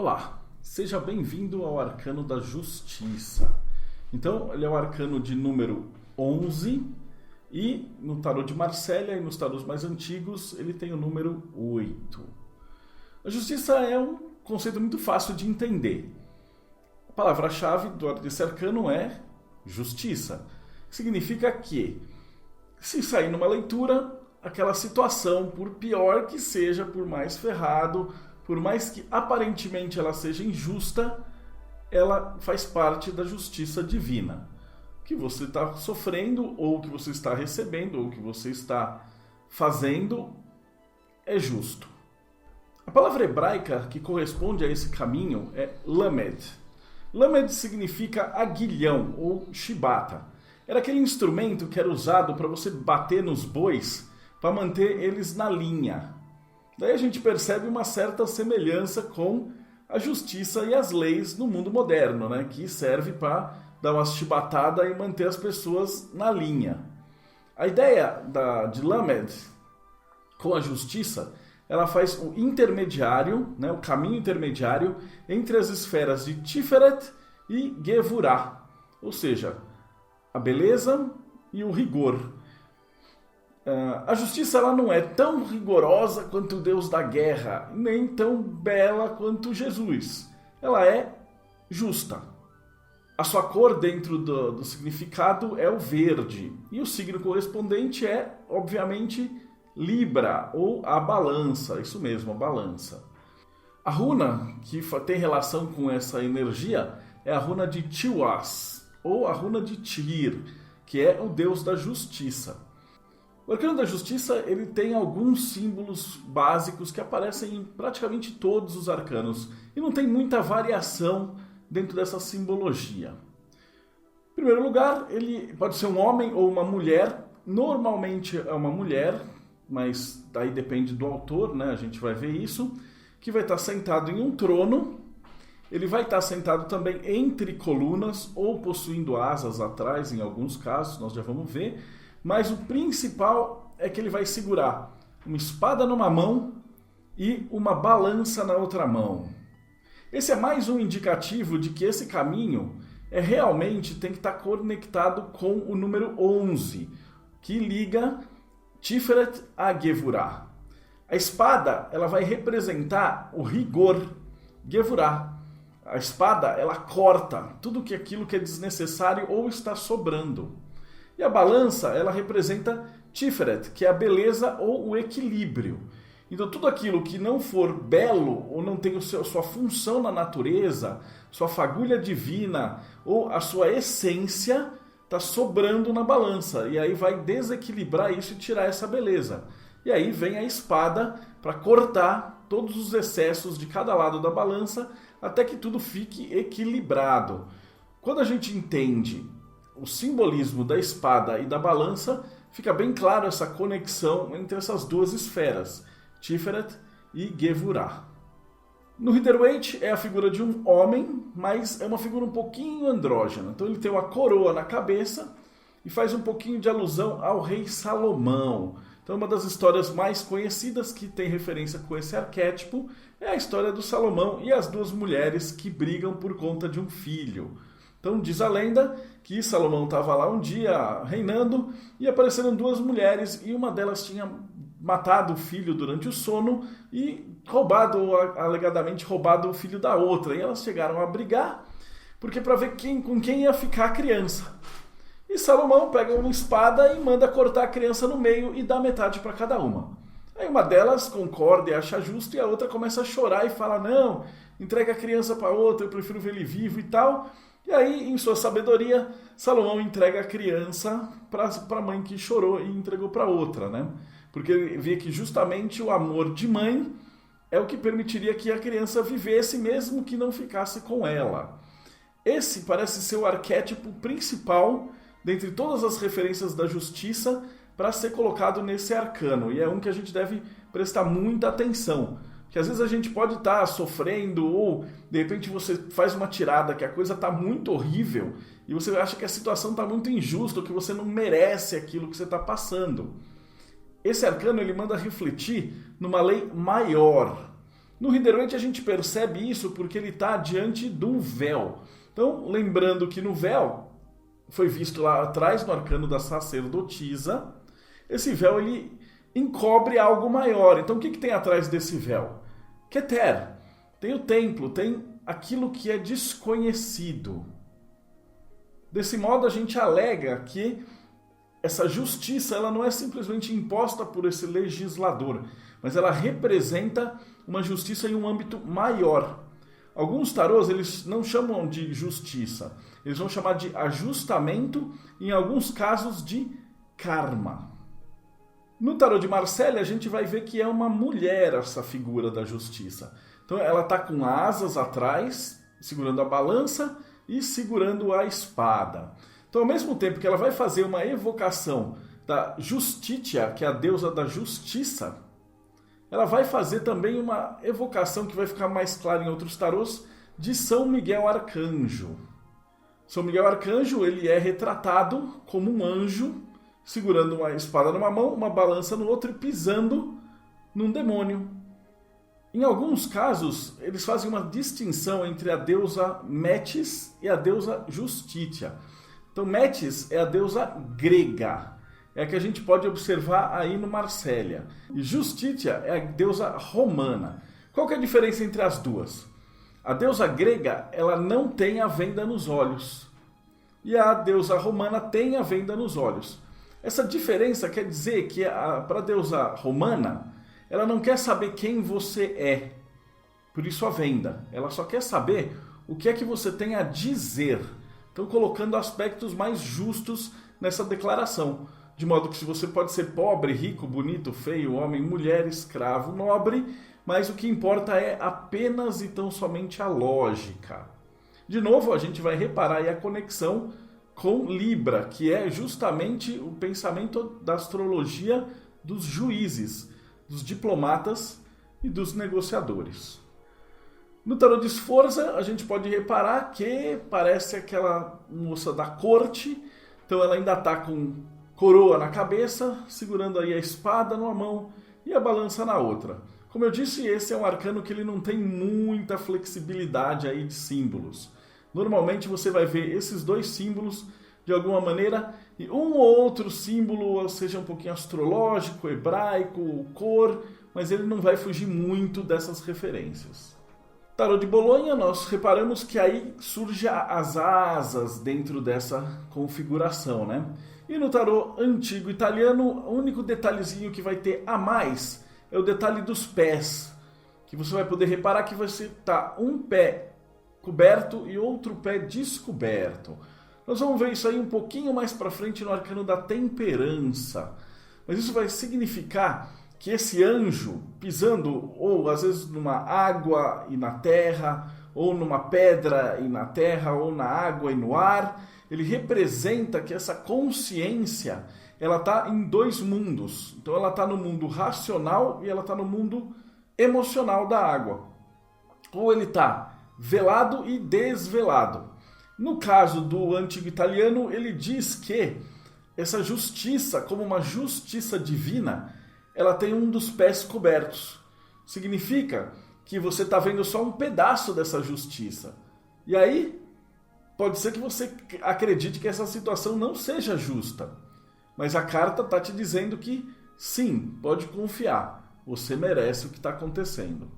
Olá, seja bem-vindo ao Arcano da Justiça. Então, ele é o arcano de número 11 e no tarô de Marsella e nos tarôs mais antigos ele tem o número 8. A justiça é um conceito muito fácil de entender. A palavra-chave desse arcano é justiça. Significa que, se sair numa leitura, aquela situação, por pior que seja, por mais ferrado, por mais que aparentemente ela seja injusta, ela faz parte da justiça divina. O que você está sofrendo, ou o que você está recebendo, ou o que você está fazendo, é justo. A palavra hebraica que corresponde a esse caminho é lamed. Lamed significa aguilhão ou chibata. Era aquele instrumento que era usado para você bater nos bois para manter eles na linha. Daí a gente percebe uma certa semelhança com a justiça e as leis no mundo moderno, né? Que serve para dar uma chibatada e manter as pessoas na linha. A ideia de Lamed com a justiça, ela faz o intermediário, né? O caminho intermediário entre as esferas de Tiferet e Gevurah, ou seja, a beleza e o rigor. A justiça ela não é tão rigorosa quanto o Deus da guerra, nem tão bela quanto Jesus. Ela é justa. A sua cor dentro do significado é o verde. E o signo correspondente é, obviamente, Libra, ou a balança. Isso mesmo, a balança. A runa que tem relação com essa energia é a runa de Tiwaz, ou a runa de Tyr, que é o Deus da justiça. O arcano da justiça ele tem alguns símbolos básicos que aparecem em praticamente todos os arcanos e não tem muita variação dentro dessa simbologia. Em primeiro lugar, ele pode ser um homem ou uma mulher, normalmente é uma mulher, mas daí depende do autor, né? A gente vai ver isso, que vai estar sentado em um trono, ele vai estar sentado também entre colunas ou possuindo asas atrás, em alguns casos, nós já vamos ver. Mas o principal é que ele vai segurar uma espada numa mão e uma balança na outra mão. Esse é mais um indicativo de que esse caminho realmente tem que estar conectado com o número 11, que liga Tiferet a Gevurah. A espada ela vai representar o rigor, Gevurah. A espada ela corta tudo aquilo que é desnecessário ou está sobrando. E a balança, ela representa Tiferet, que é a beleza ou o equilíbrio. Então tudo aquilo que não for belo ou não tem sua função na natureza, sua fagulha divina ou a sua essência, está sobrando na balança. E aí vai desequilibrar isso e tirar essa beleza. E aí vem a espada para cortar todos os excessos de cada lado da balança até que tudo fique equilibrado. Quando a gente entende o simbolismo da espada e da balança, fica bem claro essa conexão entre essas duas esferas, Tiferet e Gevurah. No Rider-Waite é a figura de um homem, mas é uma figura um pouquinho andrógena. Então ele tem uma coroa na cabeça e faz um pouquinho de alusão ao rei Salomão. Então uma das histórias mais conhecidas que tem referência com esse arquétipo é a história do Salomão e as duas mulheres que brigam por conta de um filho. Então diz a lenda que Salomão estava lá um dia reinando e apareceram duas mulheres e uma delas tinha matado o filho durante o sono e alegadamente roubado o filho da outra. E elas chegaram a brigar porque para ver com quem ia ficar a criança. E Salomão pega uma espada e manda cortar a criança no meio e dá metade para cada uma. Aí uma delas concorda e acha justo e a outra começa a chorar e fala: não, entrega a criança para outra, eu prefiro ver ele vivo e tal. E aí, em sua sabedoria, Salomão entrega a criança para a mãe que chorou e entregou para outra, né? Porque ele vê que justamente o amor de mãe é o que permitiria que a criança vivesse mesmo que não ficasse com ela. Esse parece ser o arquétipo principal dentre todas as referências da justiça para ser colocado nesse arcano. E é um que a gente deve prestar muita atenção. Que às vezes a gente pode estar sofrendo ou de repente você faz uma tirada que a coisa está muito horrível e você acha que a situação está muito injusta ou que você não merece aquilo que você está passando. Esse arcano ele manda refletir numa lei maior. No Rider-Waite a gente percebe isso porque ele está diante do véu. Então, lembrando que no véu, foi visto lá atrás no arcano da sacerdotisa, esse véu ele encobre algo maior. Então o que tem atrás desse véu? Keter. Tem o templo, tem aquilo que é desconhecido. Desse modo a gente alega que essa justiça ela não é simplesmente imposta por esse legislador, mas ela representa uma justiça em um âmbito maior. Alguns tarôs eles não chamam de justiça, eles vão chamar de ajustamento e em alguns casos de karma. No tarô de Marselha a gente vai ver que é uma mulher essa figura da justiça. Então ela está com asas atrás, segurando a balança e segurando a espada. Então ao mesmo tempo que ela vai fazer uma evocação da Justitia, que é a deusa da justiça, ela vai fazer também uma evocação que vai ficar mais clara em outros tarôs de São Miguel Arcanjo. São Miguel Arcanjo ele é retratado como um anjo segurando uma espada numa mão, uma balança no outro e pisando num demônio. Em alguns casos, eles fazem uma distinção entre a deusa Metis e a deusa Justitia. Então, Metis é a deusa grega, é a que a gente pode observar aí no Marselha. E Justitia é a deusa romana. Qual que é a diferença entre as duas? A deusa grega, ela não tem a venda nos olhos. E a deusa romana tem a venda nos olhos. Essa diferença quer dizer que para a deusa romana, ela não quer saber quem você é. Por isso a venda. Ela só quer saber o que é que você tem a dizer. Então colocando aspectos mais justos nessa declaração. De modo que se você pode ser pobre, rico, bonito, feio, homem, mulher, escravo, nobre, mas o que importa é apenas e tão somente a lógica. De novo, a gente vai reparar aí a conexão com Libra, que é justamente o pensamento da astrologia dos juízes, dos diplomatas e dos negociadores. No tarô de Sforza, a gente pode reparar que parece aquela moça da corte, então ela ainda está com coroa na cabeça, segurando aí a espada numa mão e a balança na outra. Como eu disse, esse é um arcano que ele não tem muita flexibilidade aí de símbolos. Normalmente você vai ver esses dois símbolos de alguma maneira e um ou outro símbolo, seja um pouquinho astrológico, hebraico, cor, mas ele não vai fugir muito dessas referências. Tarô de Bolonha, nós reparamos que aí surgem as asas dentro dessa configuração, né? E no tarô antigo italiano, o único detalhezinho que vai ter a mais é o detalhe dos pés, que você vai poder reparar que você está um pé coberto e outro pé descoberto. Nós vamos ver isso aí um pouquinho mais para frente no arcano da temperança. Mas isso vai significar que esse anjo pisando ou às vezes numa água e na terra, ou numa pedra e na terra, ou na água e no ar, ele representa que essa consciência ela está em dois mundos. Então ela está no mundo racional e ela está no mundo emocional da água. Ou ele está velado e desvelado. No caso do antigo italiano, ele diz que essa justiça, como uma justiça divina, ela tem um dos pés cobertos. Significa que você está vendo só um pedaço dessa justiça. E aí, pode ser que você acredite que essa situação não seja justa. Mas a carta está te dizendo que, sim, pode confiar. Você merece o que está acontecendo.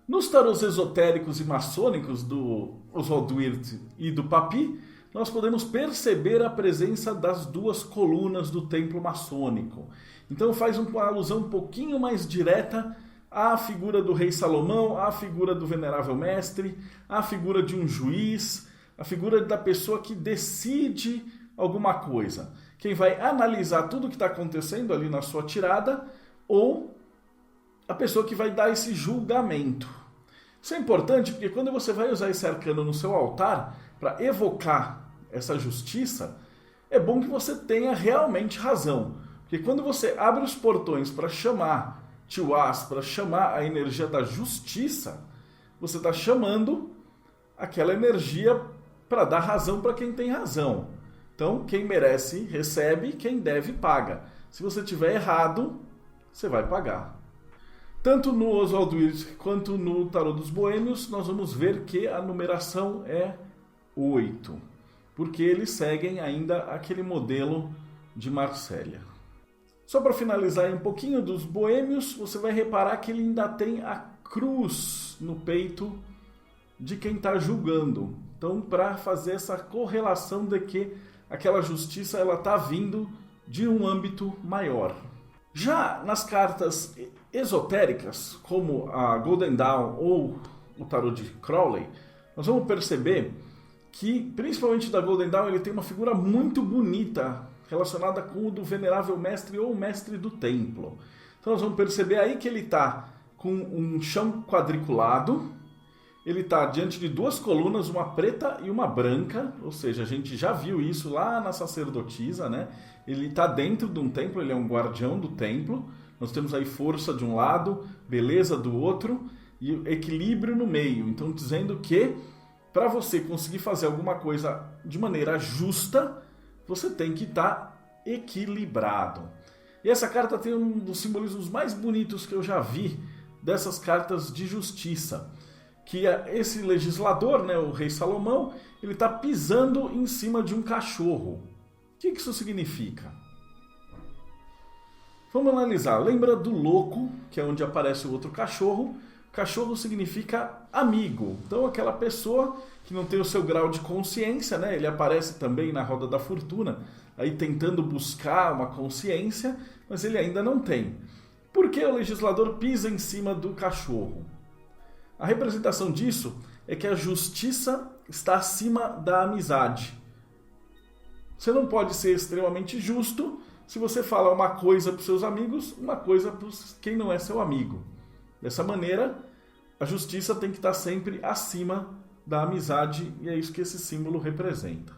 Nos tarôs esotéricos e maçônicos do Oswald Wirth e do Papi, nós podemos perceber a presença das duas colunas do templo maçônico. Então faz uma alusão um pouquinho mais direta à figura do rei Salomão, à figura do venerável mestre, à figura de um juiz, a figura da pessoa que decide alguma coisa. Quem vai analisar tudo o que está acontecendo ali na sua tirada, ou a pessoa que vai dar esse julgamento. Isso é importante porque quando você vai usar esse arcano no seu altar para evocar essa justiça, é bom que você tenha realmente razão. Porque quando você abre os portões para chamar Tiwaz, para chamar a energia da justiça, você está chamando aquela energia para dar razão para quem tem razão. Então, quem merece, recebe, quem deve, paga. Se você tiver errado, você vai pagar. Tanto no Oswald Wirth quanto no Tarô dos Boêmios, nós vamos ver que a numeração é 8, porque eles seguem ainda aquele modelo de Marsella. Só para finalizar um pouquinho dos boêmios, você vai reparar que ele ainda tem a cruz no peito de quem está julgando. Então, para fazer essa correlação de que aquela justiça ela está vindo de um âmbito maior. Já nas cartas esotéricas, como a Golden Dawn ou o tarô de Crowley, nós vamos perceber que, principalmente da Golden Dawn, ele tem uma figura muito bonita relacionada com o do Venerável Mestre ou Mestre do Templo. Então nós vamos perceber aí que ele está com um chão quadriculado, ele está diante de duas colunas, uma preta e uma branca, ou seja, a gente já viu isso lá na sacerdotisa, né? Ele está dentro de um templo, ele é um guardião do templo. Nós temos aí força de um lado, beleza do outro e equilíbrio no meio. Então dizendo que para você conseguir fazer alguma coisa de maneira justa, você tem que estar equilibrado. E essa carta tem um dos simbolismos mais bonitos que eu já vi dessas cartas de justiça. Que esse legislador, né, o rei Salomão, ele está pisando em cima de um cachorro. O que isso significa? Vamos analisar. Lembra do louco, que é onde aparece o outro cachorro? Cachorro significa amigo. Então aquela pessoa que não tem o seu grau de consciência, né? Ele aparece também na roda da fortuna, aí tentando buscar uma consciência, mas ele ainda não tem. Por que o legislador pisa em cima do cachorro? A representação disso é que a justiça está acima da amizade. Você não pode ser extremamente justo se você fala uma coisa para os seus amigos, uma coisa para quem não é seu amigo. Dessa maneira, a justiça tem que estar sempre acima da amizade, e é isso que esse símbolo representa.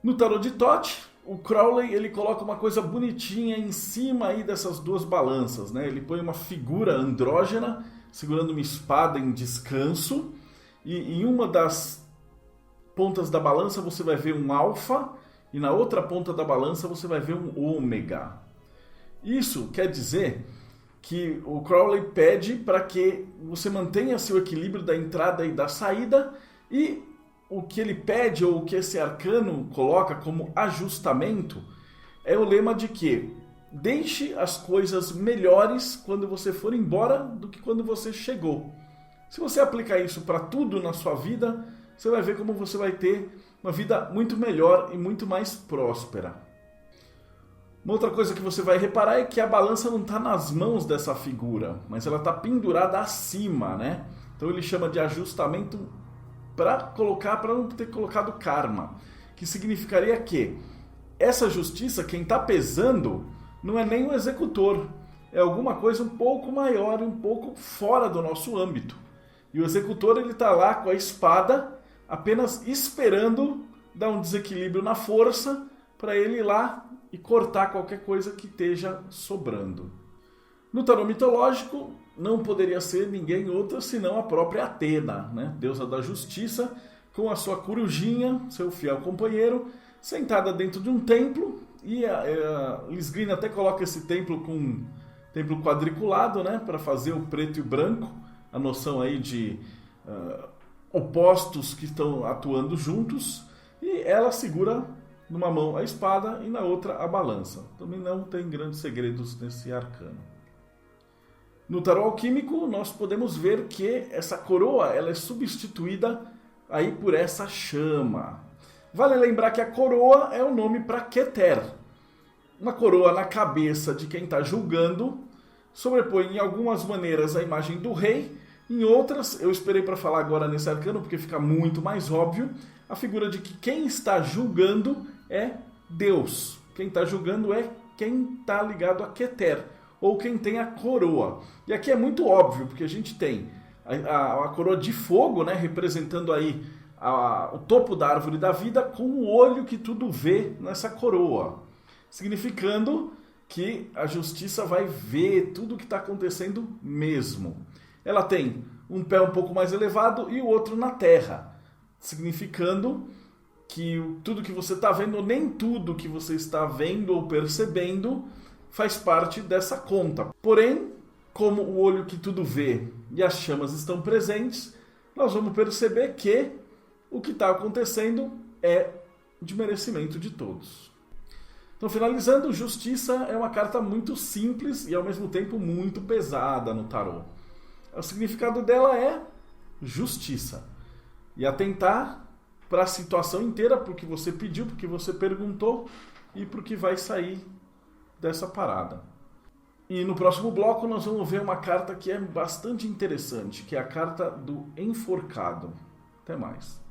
No tarô de Thoth, o Crowley ele coloca uma coisa bonitinha em cima aí dessas duas balanças, né? Ele põe uma figura andrógena segurando uma espada em descanso, e em uma das pontas da balança você vai ver um alfa, e na outra ponta da balança você vai ver um ômega. Isso quer dizer que o Crowley pede para que você mantenha seu equilíbrio da entrada e da saída, e o que ele pede, ou o que esse arcano coloca como ajustamento, é o lema de que deixe as coisas melhores quando você for embora do que quando você chegou. Se você aplicar isso para tudo na sua vida, você vai ver como você vai ter uma vida muito melhor e muito mais próspera. Uma outra coisa que você vai reparar é que a balança não está nas mãos dessa figura, mas ela está pendurada acima, né? Então ele chama de ajustamento para não ter colocado karma, que significaria que essa justiça, quem está pesando, não é nem o executor, é alguma coisa um pouco maior, um pouco fora do nosso âmbito. E o executor ele está lá com a espada, apenas esperando dar um desequilíbrio na força para ele ir lá e cortar qualquer coisa que esteja sobrando. No tarô mitológico, não poderia ser ninguém outra senão a própria Atena, né? Deusa da justiça, com a sua corujinha, seu fiel companheiro, sentada dentro de um templo, e a Liz Greene até coloca esse templo com um templo quadriculado, né? Para fazer o preto e o branco, a noção aí de opostos que estão atuando juntos, e ela segura numa mão a espada e na outra a balança. Também não tem grandes segredos nesse arcano. No tarô alquímico, nós podemos ver que essa coroa ela é substituída aí por essa chama. Vale lembrar que a coroa é o nome para Keter. Uma coroa na cabeça de quem está julgando sobrepõe em algumas maneiras a imagem do rei, em outras, eu esperei para falar agora nesse arcano porque fica muito mais óbvio, a figura de que quem está julgando é Deus. Quem está julgando é quem está ligado a Keter, ou quem tem a coroa. E aqui é muito óbvio, porque a gente tem a coroa de fogo, né, representando aí o topo da árvore da vida, com o olho que tudo vê nessa coroa, significando que a justiça vai ver tudo o que está acontecendo mesmo. Ela tem um pé um pouco mais elevado e o outro na terra, significando que tudo que você está vendo, nem tudo que você está vendo ou percebendo, faz parte dessa conta. Porém, como o olho que tudo vê e as chamas estão presentes, nós vamos perceber que o que está acontecendo é de merecimento de todos. Então, finalizando, Justiça é uma carta muito simples e ao mesmo tempo muito pesada no tarô. O significado dela é justiça. E atentar para a situação inteira, porque você pediu, porque você perguntou e porque vai sair dessa parada. E no próximo bloco nós vamos ver uma carta que é bastante interessante, que é a carta do enforcado. Até mais.